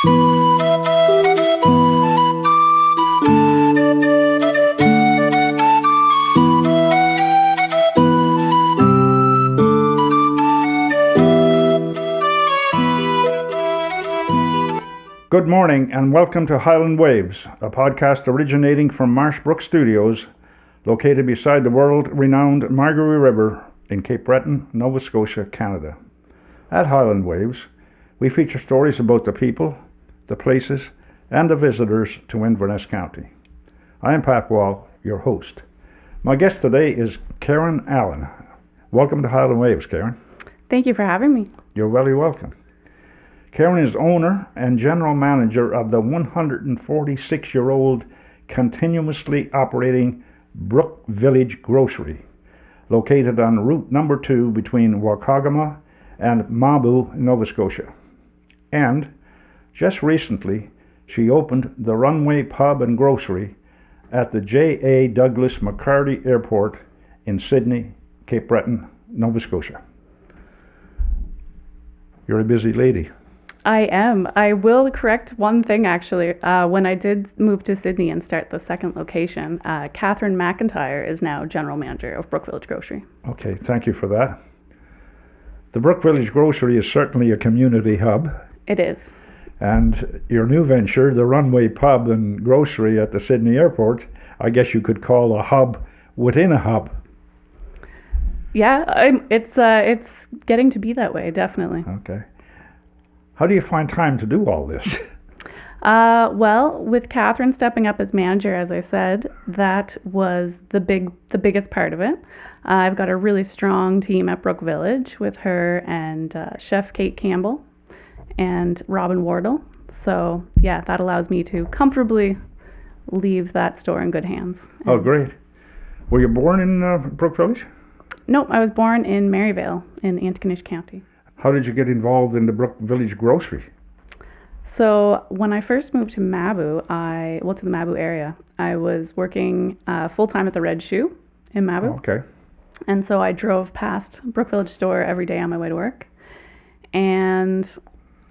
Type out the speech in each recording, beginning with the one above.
Good morning and welcome to Highland Waves, a podcast originating from Marshbrook Studios, located beside the world-renowned Margaree River in Cape Breton, Nova Scotia, Canada. At Highland Waves, we feature stories about the people, the places, and the visitors to Inverness County. I am Pat Wall, your host. My guest today is Karen Allen. Welcome to Highland Waves, Karen. Thank you for having me. You're very welcome. Karen is owner and general manager of the 146-year-old continuously operating Brook Village Grocery, located on Route number 2 between Waikagama and Mabu, Nova Scotia. And just recently, she opened the Runway Pub and Grocery at the J.A. Douglas McCarty Airport in Sydney, Cape Breton, Nova Scotia. You're a busy lady. I am. I will correct one thing actually. When I did move to Sydney and start the second location, Catherine McIntyre is now general manager of Brook Village Grocery. Okay, thank you for that. The Brook Village Grocery is certainly a community hub. It is. And your new venture, the Runway Pub and Grocery at the Sydney Airport, I guess you could call a hub within a hub. Yeah, it's getting to be that way, definitely. Okay. How do you find time to do all this? Well, with Catherine stepping up as manager, as I said, that was the biggest part of it. I've got a really strong team at Brook Village with her and Chef Kate Campbell and Robin Wardle. So yeah, that allows me to comfortably leave that store in good hands. Oh, great. Were you born in Brook Village? Nope, I was born in Maryvale in Antigonish County. How did you get involved in the Brook Village Grocery? So when I first moved to Mabu, to the Mabu area, I was working full-time at the Red Shoe in Mabu. Okay. And so I drove past Brook Village store every day on my way to work. And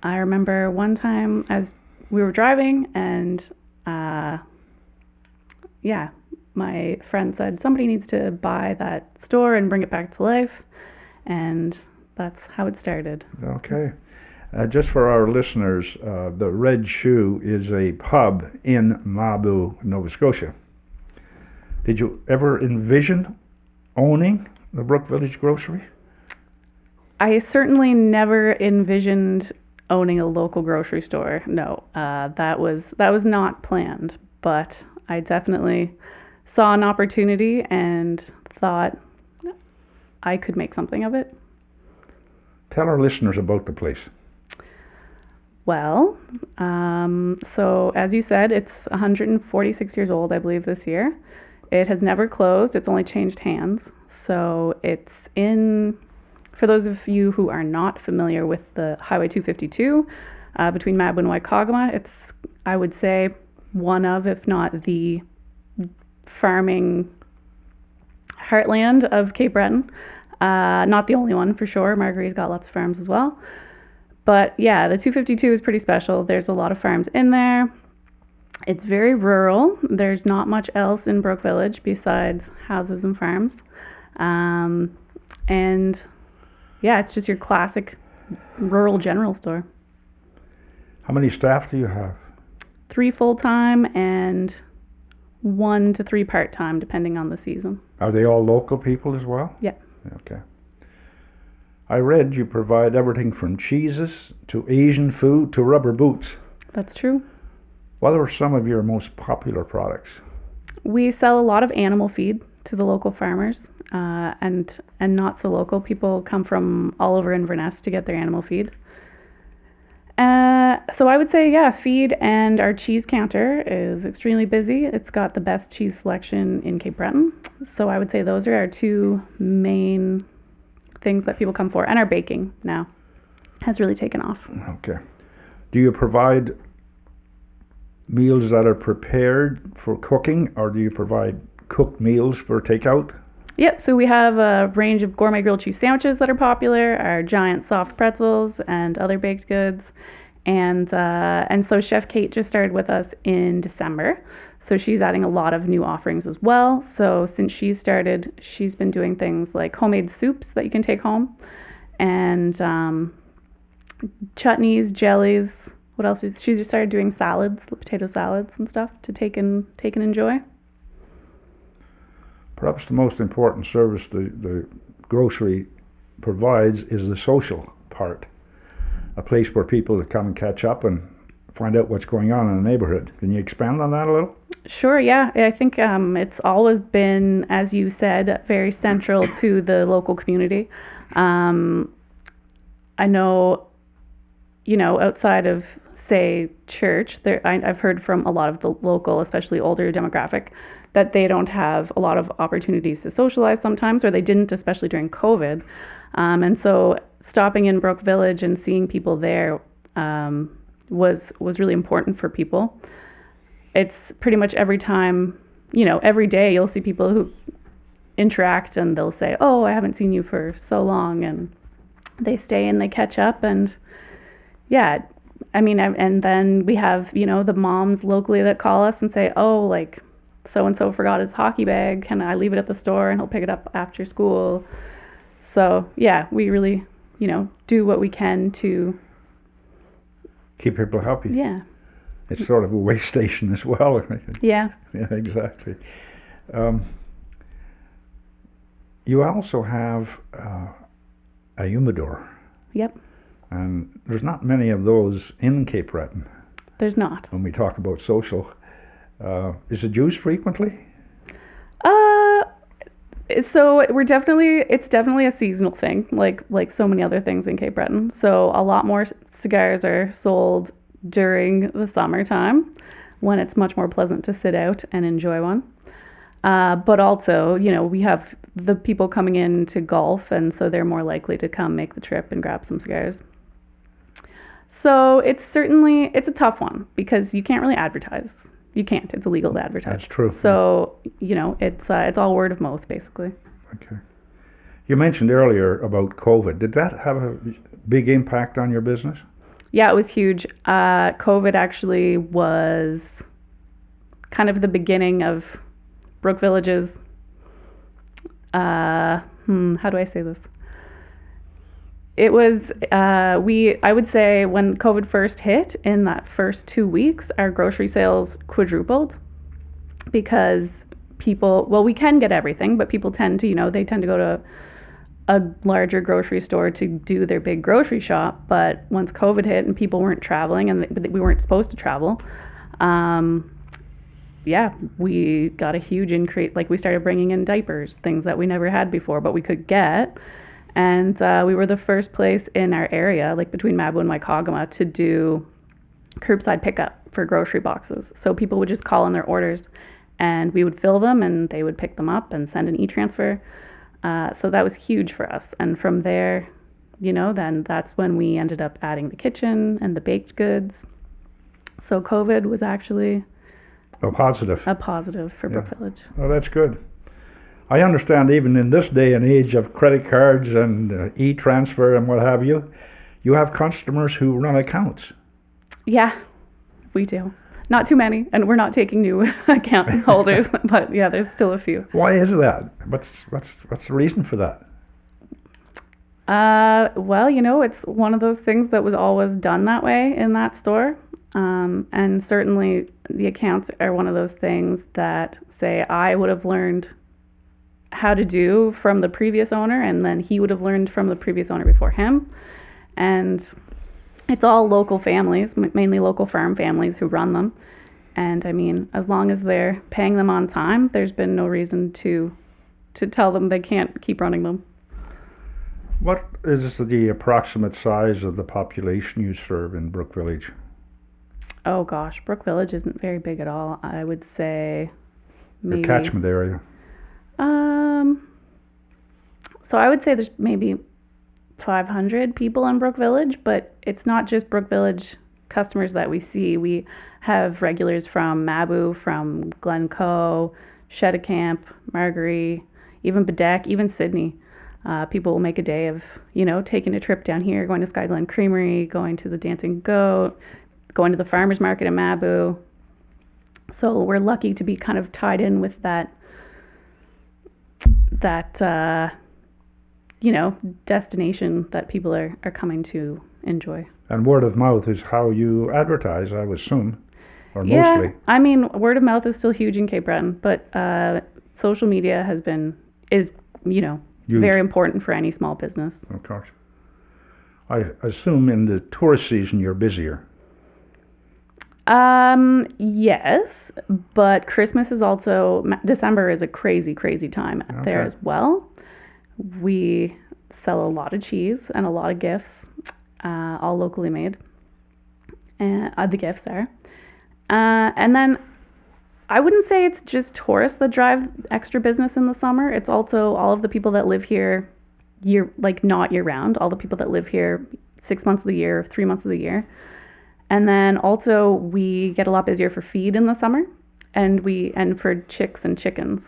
I remember one time as we were driving and my friend said, somebody needs to buy that store and bring it back to life. And that's how it started. Okay. Just for our listeners, the Red Shoe is a pub in Mabu, Nova Scotia. Did you ever envision owning the Brook Village Grocery? I certainly never envisioned owning a local grocery store. No, that was not planned. But I definitely saw an opportunity and thought I could make something of it. Tell our listeners about the place. Well, so as you said, it's 146 years old, I believe, this year. It has never closed. It's only changed hands. So it's for those of you who are not familiar with the Highway 252 between Mabu and Waikagama, it's, I would say, one of, if not the farming heartland of Cape Breton. Not the only one for sure. Margaree's got lots of farms as well. But yeah, the 252 is pretty special. There's a lot of farms in there. It's very rural. There's not much else in Brook Village besides houses and farms. And yeah, it's just your classic rural general store. How many staff do you have? 3 full-time and 1 to 3 part-time, depending on the season. Are they all local people as well? Yeah. Okay. I read you provide everything from cheeses to Asian food to rubber boots. That's true. What are some of your most popular products? We sell a lot of animal feed to the local farmers, and not so local. People come from all over Inverness to get their animal feed. So I would say, yeah, feed, and our cheese counter is extremely busy. It's got the best cheese selection in Cape Breton. So I would say those are our 2 main things that people come for. And our baking now has really taken off. Okay. Do you provide meals that are prepared for cooking, or do you provide cooked meals for takeout? Yep, so we have a range of gourmet grilled cheese sandwiches that are popular, our giant soft pretzels and other baked goods. And so Chef Kate just started with us in December. So she's adding a lot of new offerings as well. So since she started, she's been doing things like homemade soups that you can take home, and chutneys, jellies. What else? She just started doing salads, potato salads and stuff to take and enjoy. Perhaps the most important service the grocery provides is the social part, a place where people come and catch up and find out what's going on in the neighborhood. Can you expand on that a little? Sure, yeah. I think it's always been, as you said, very central to the local community. I know, outside of, say, church, I've heard from a lot of the local, especially older demographic, that they don't have a lot of opportunities to socialize sometimes, or they didn't, especially during COVID. And so stopping in Brook Village and seeing people there was really important for people. It's pretty much every time, every day you'll see people who interact and they'll say, "Oh, I haven't seen you for so long," and they stay and they catch up. And yeah, I mean, and then we have, the moms locally that call us and say, "Oh, like so and so forgot his hockey bag. Can I leave it at the store and he'll pick it up after school?" So yeah, we really, do what we can to keep people happy. Yeah. It's sort of a way station as well. Yeah. Yeah, exactly. You also have a humidor. Yep. And there's not many of those in Cape Breton. There's not. When we talk about social, is it used frequently? So it's definitely a seasonal thing, like so many other things in Cape Breton. So a lot more cigars are sold during the summertime, when it's much more pleasant to sit out and enjoy one. But also, we have the people coming in to golf, and so they're more likely to come make the trip and grab some cigars. So it's a tough one because you can't really advertise. You can't. It's illegal to advertise. That's true. So, it's all word of mouth, basically. Okay. You mentioned earlier about COVID. Did that have a big impact on your business? Yeah, it was huge. COVID actually was kind of the beginning of Brook Village's, how do I say this? It was, I would say when COVID first hit, in that first 2 weeks, our grocery sales quadrupled because we can get everything, but people tend to, they tend to go to a larger grocery store to do their big grocery shop. But once COVID hit and people weren't traveling and we weren't supposed to travel, we got a huge increase. Like, we started bringing in diapers, things that we never had before, but we could get. And we were the first place in our area, like between Mabou and Waikagama, to do curbside pickup for grocery boxes. So people would just call in their orders and we would fill them and they would pick them up and send an e-transfer. So that was huge for us. And from there, then that's when we ended up adding the kitchen and the baked goods. So COVID was actually a positive for Brook Village. Oh, that's good. I understand even in this day and age of credit cards and e-transfer and what have you, you have customers who run accounts. Yeah, we do. Not too many, and we're not taking new account holders, but yeah, there's still a few. Why is that? What's the reason for that? Well, it's one of those things that was always done that way in that store. And certainly the accounts are one of those things that, say, I would have learned how to do from the previous owner, and then he would have learned from the previous owner before him. And it's all local families, mainly local farm families who run them. And I mean, as long as they're paying them on time, there's been no reason to tell them they can't keep running them. What is the approximate size of the population you serve in Brook Village? Oh gosh, Brook Village isn't very big at all. I would say maybe... Your catchment area? So I would say there's maybe 500 people in Brook Village, but it's not just Brook Village customers that we see. We have regulars from Mabou, from Glencoe, Cheticamp, Margaree, even Bedeck, even Sydney. People will make a day of, taking a trip down here, going to Sky Glen Creamery, going to the Dancing Goat, going to the farmers market in Maboo. So we're lucky to be kind of tied in with that destination that people are coming to enjoy. And word of mouth is how you advertise, I would assume, or Yeah, mostly. I mean, word of mouth is still huge in Cape Breton, but social media is Huge. very important for any small business. Of course. I assume in the tourist season you're busier. Yes, but Christmas is also, December is a crazy, crazy time there as well. We sell a lot of cheese and a lot of gifts, all locally made. And the gifts are. And then I wouldn't say it's just tourists that drive extra business in the summer. It's also all of the people that live here not year round, all the people that live here 6 months of the year, 3 months of the year. And then also we get a lot busier for feed in the summer and for chicks and chickens,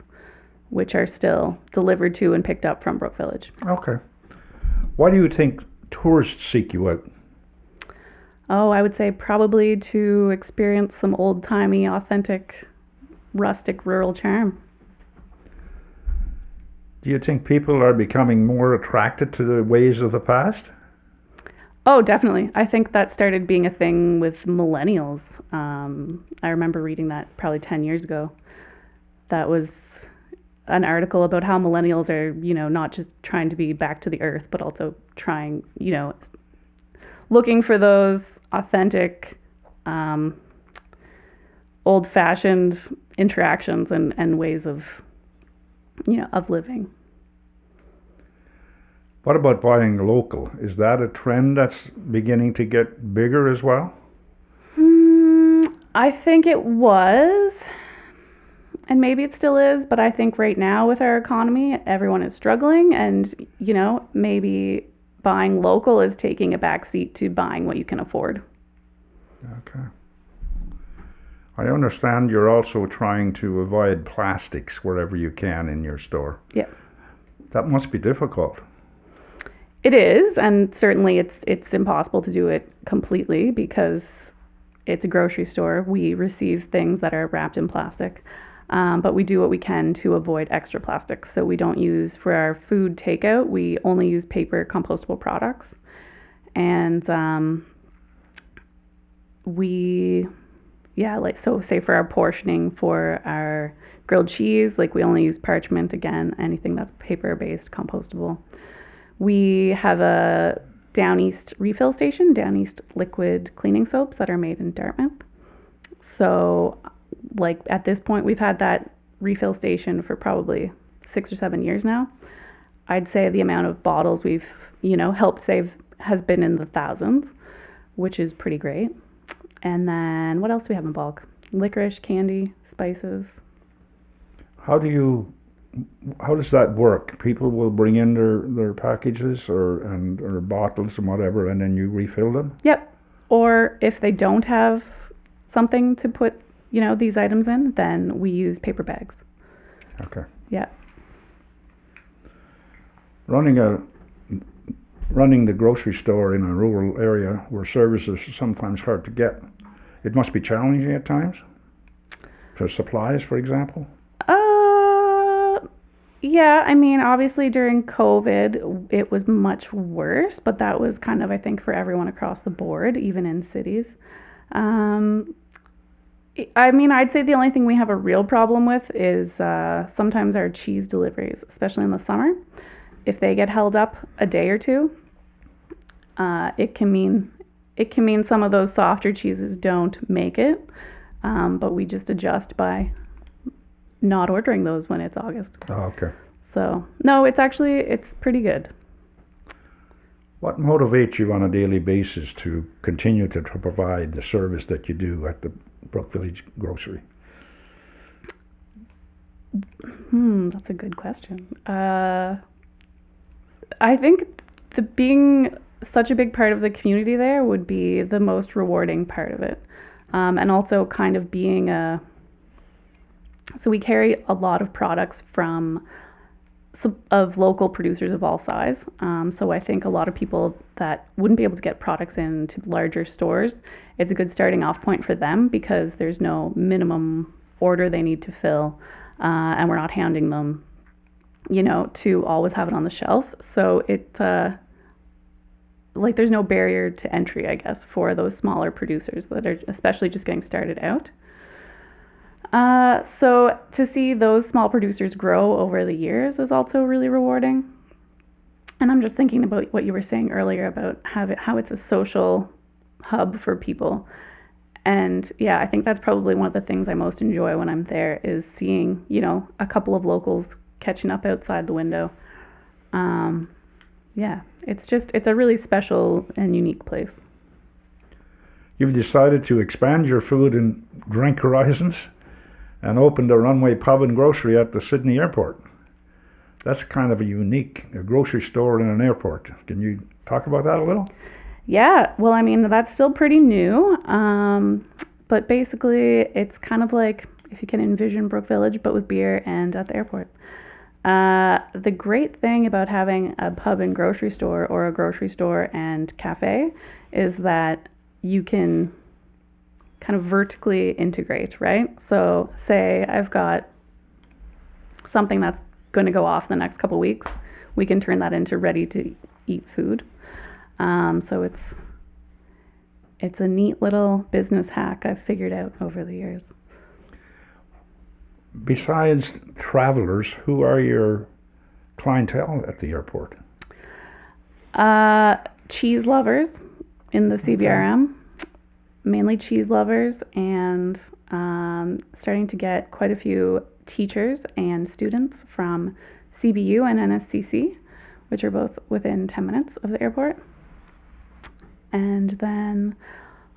which are still delivered to and picked up from Brook Village. Okay. Why do you think tourists seek you out? Oh, I would say probably to experience some old-timey, authentic, rustic, rural charm. Do you think people are becoming more attracted to the ways of the past? Oh, definitely. I think that started being a thing with millennials. I remember reading that probably 10 years ago. That was an article about how millennials are, not just trying to be back to the earth, but also trying, looking for those authentic, old-fashioned interactions and ways of, of living. What about buying local? Is that a trend that's beginning to get bigger as well? I think it was, and maybe it still is, but I think right now with our economy, everyone is struggling, and, maybe buying local is taking a backseat to buying what you can afford. Okay. I understand you're also trying to avoid plastics wherever you can in your store. Yeah. That must be difficult. It is, and certainly it's impossible to do it completely because it's a grocery store. We receive things that are wrapped in plastic, but we do what we can to avoid extra plastic. So we don't use, for our food takeout, we only use paper compostable products. And say for our portioning for our grilled cheese, we only use parchment, again, anything that's paper-based, compostable. We have a Down East refill station, Down East liquid cleaning soaps that are made in Dartmouth. So, at this point, we've had that refill station for probably 6 or 7 years now. I'd say the amount of bottles we've, helped save has been in the thousands, which is pretty great. And then what else do we have in bulk? Licorice, candy, spices. How does that work? People will bring in their packages or bottles and whatever, and then you refill them? Yep. Or if they don't have something to put, these items in, then we use paper bags. Okay. Yeah. Running the grocery store in a rural area where services are sometimes hard to get, it must be challenging at times? For supplies, for example? Yeah, I mean, obviously during COVID, it was much worse, but that was kind of, I think, for everyone across the board, even in cities. I mean, I'd say the only thing we have a real problem with is sometimes our cheese deliveries, especially in the summer. If they get held up a day or two, it can mean some of those softer cheeses don't make it, but we just adjust by not ordering those when it's August. Oh, okay. So, no, it's pretty good. What motivates you on a daily basis to continue to provide the service that you do at the Brook Village Grocery? That's a good question. I think being such a big part of the community there would be the most rewarding part of it. And also kind of being so we carry a lot of products from of local producers of all size. So I think a lot of people that wouldn't be able to get products into larger stores, it's a good starting off point for them because there's no minimum order they need to fill, and we're not handing them, to always have it on the shelf. So like there's no barrier to entry, I guess, for those smaller producers that are especially just getting started out. So to see those small producers grow over the years is also really rewarding. And I'm just thinking about what you were saying earlier about how it's a social hub for people. And yeah, I think that's probably one of the things I most enjoy when I'm there is seeing, a couple of locals catching up outside the window. Yeah, it's a really special and unique place. You've decided to expand your food and drink horizons and opened a runway pub and grocery at the Sydney airport. That's kind of a grocery store in an airport. Can you talk about that a little? Yeah, well, I mean, that's still pretty new. But basically, it's kind of like if you can envision Brook Village, but with beer and at the airport. The great thing about having a pub and grocery store or a grocery store and cafe is that you can kind of vertically integrate, right? So say I've got something that's going to go off the next couple weeks, we can turn that into ready to eat food. So it's a neat little business hack I've figured out over the years. Besides travelers, who are your clientele at the airport? Cheese lovers in the CBRM, mainly cheese lovers, and starting to get quite a few teachers and students from CBU and NSCC, which are both within 10 minutes of the airport. And then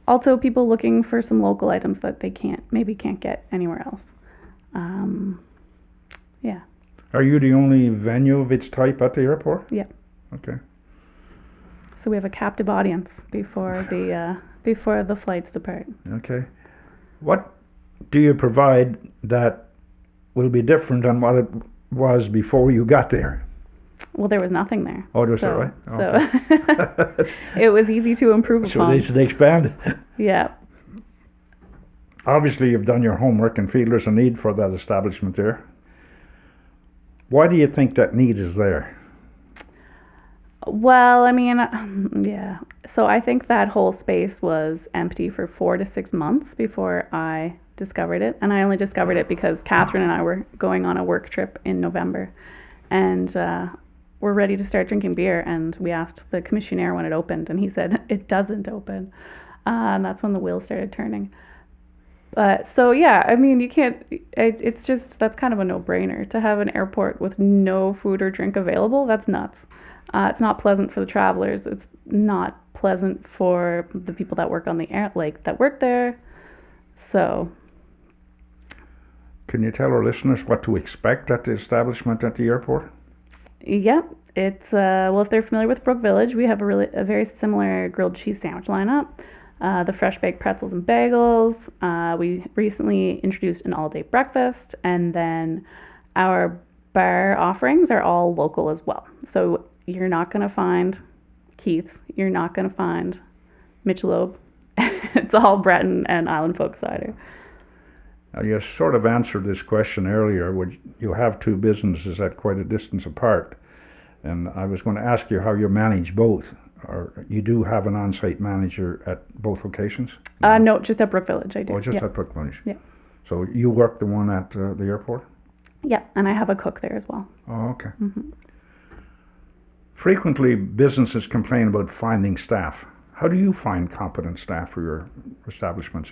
also people looking for some local items that they maybe can't get anywhere else. Yeah. Are you the only venue of its type at the airport? Yeah. Okay. So we have a captive audience before the flights depart. Okay. What do you provide that will be different than what it was before you got there? Well, there was nothing there. Oh, was that right? So it was easy to improve upon. So they expanded. Yeah. Obviously, you've done your homework and feel there's a need for that establishment there. Why do you think that need is there? Well, I mean, yeah. So I think that whole space was empty for 4 to 6 months before I discovered it. And I only discovered it because Catherine and I were going on a work trip in November. And we're ready to start drinking beer. And we asked the commissionaire when it opened. And he said, it doesn't open. And that's when the wheels started turning. So yeah, I mean, you can't, it's just, that's kind of a no-brainer. To have an airport with no food or drink available, that's nuts. It's not pleasant for the travelers. It's not pleasant for the people that work on the air, that work there. So. Can you tell our listeners what to expect at the establishment at the airport? Yeah, it's, well, if they're familiar with Brook Village, we have a very similar grilled cheese sandwich lineup. The fresh baked pretzels and bagels. We recently introduced an all-day breakfast, and then our bar offerings are all local as well. So you're not going to find Keith's, you're not going to find Michelob. It's all Breton and Island Folk cider. Now, you sort of answered this question earlier. You have two businesses at quite a distance apart, and I was going to ask you how you manage both. Or you do have an on-site manager at both locations? No, just at Brook Village I do. Oh, just at Brook Village? Yeah. So you work the one at the airport? Yeah, and I have a cook there as well. Oh, okay. Mm-hmm. Frequently, businesses complain about finding staff. How do you find competent staff for your establishments?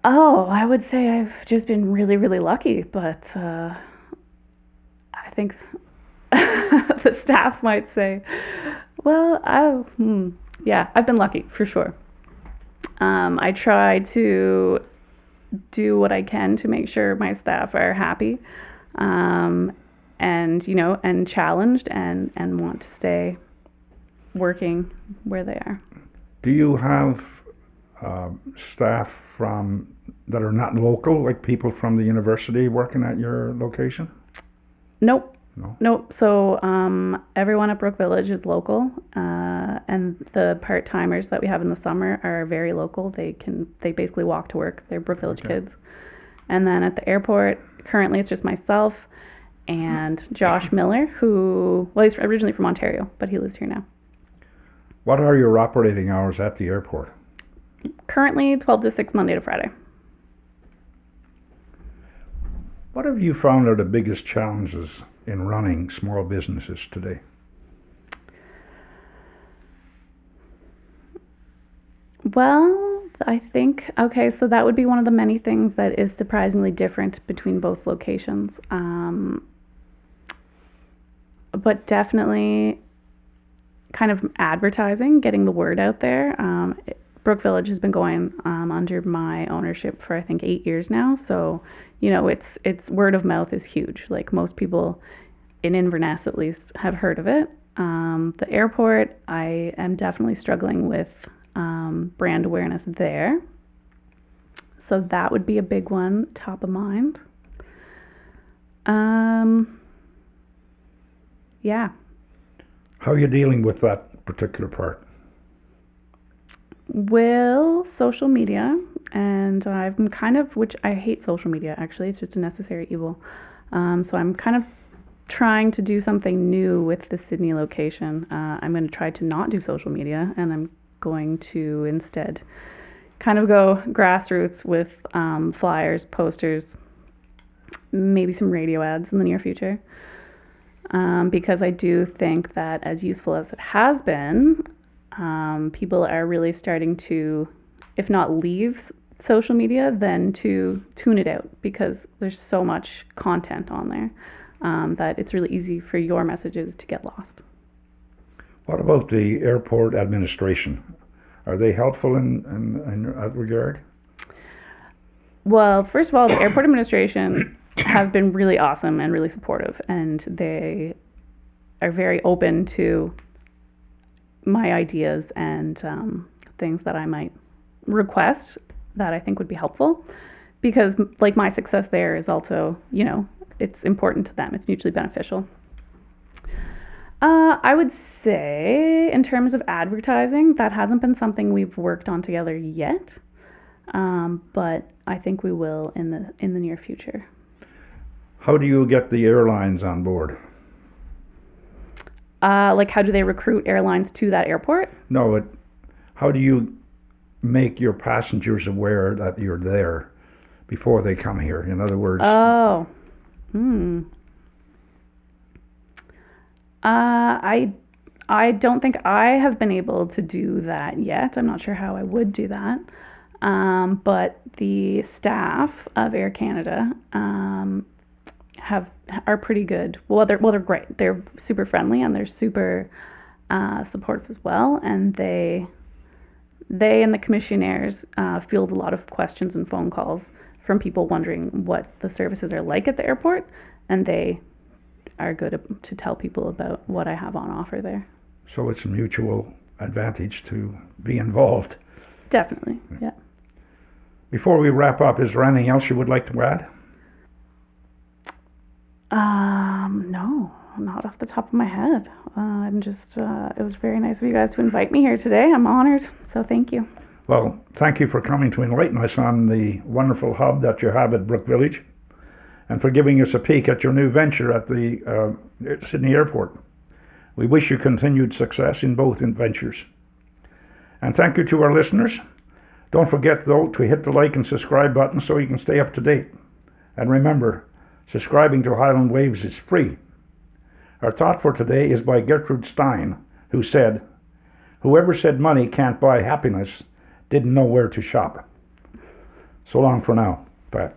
Oh, I would say I've just been really, really lucky, but I think the staff might say, well, yeah, I've been lucky for sure. I try to do what I can to make sure my staff are happy, and and challenged and want to stay working where they are. Do you have staff that are not local, like people from the university working at your location? Nope. No? Nope. So everyone at Brook Village is local, and the part timers that we have in the summer are very local. They basically walk to work. They're Brook Village kids. And then at the airport, currently it's just myself and Josh Miller, he's originally from Ontario, but he lives here now. What are your operating hours at the airport? Currently 12 to 6 Monday to Friday. What have you found are the biggest challenges in running small businesses today? Well, I think, okay, so that would be one of the many things that is surprisingly different between both locations. But definitely kind of advertising, getting the word out there. Brook Village has been going under my ownership for I think 8 years now. So, it's word of mouth is huge. Like most people in Inverness at least have heard of it. The airport, I am definitely struggling with brand awareness there. So that would be a big one, top of mind. Yeah. How are you dealing with that particular part? Well, social media, and I'm kind of, which I hate social media actually, it's just a necessary evil. So I'm kind of trying to do something new with the Sydney location. I'm going to try to not do social media, and I'm going to instead kind of go grassroots with flyers, posters, maybe some radio ads in the near future. Because I do think that as useful as it has been, people are really starting to, if not leave social media, then to tune it out because there's so much content on there that it's really easy for your messages to get lost. What about the airport administration? Are they helpful in that regard? Well, first of all, the airport administration have been really awesome and really supportive, and they are very open to my ideas and things that I might request that I think would be helpful, because like my success there is also, it's important to them. It's mutually beneficial. I would say in terms of advertising, that hasn't been something we've worked on together yet, but I think we will in the near future. How do you get the airlines on board? Like how do they recruit airlines to that airport? No, how do you make your passengers aware that you're there before they come here? In other words... Oh. I don't think I have been able to do that yet. I'm not sure how I would do that. But the staff of Air Canada are pretty good. Well, they're great. They're super friendly and they're super supportive as well. And they and the commissionaires field a lot of questions and phone calls from people wondering what the services are like at the airport, and they are good to tell people about what I have on offer there. So it's a mutual advantage to be involved. Definitely, yeah. Before we wrap up, is there anything else you would like to add? No, not off the top of my head. I'm just, it was very nice of you guys to invite me here today. I'm honored, so thank you. Well, thank you for coming to enlighten us on the wonderful hub that you have at Brook Village, and for giving us a peek at your new venture at the Sydney Airport. We wish you continued success in both ventures. And thank you to our listeners. Don't forget, though, to hit the like and subscribe button so you can stay up to date. And remember, subscribing to Highland Waves is free. Our thought for today is by Gertrude Stein, who said, "Whoever said money can't buy happiness didn't know where to shop." So long for now, Pat.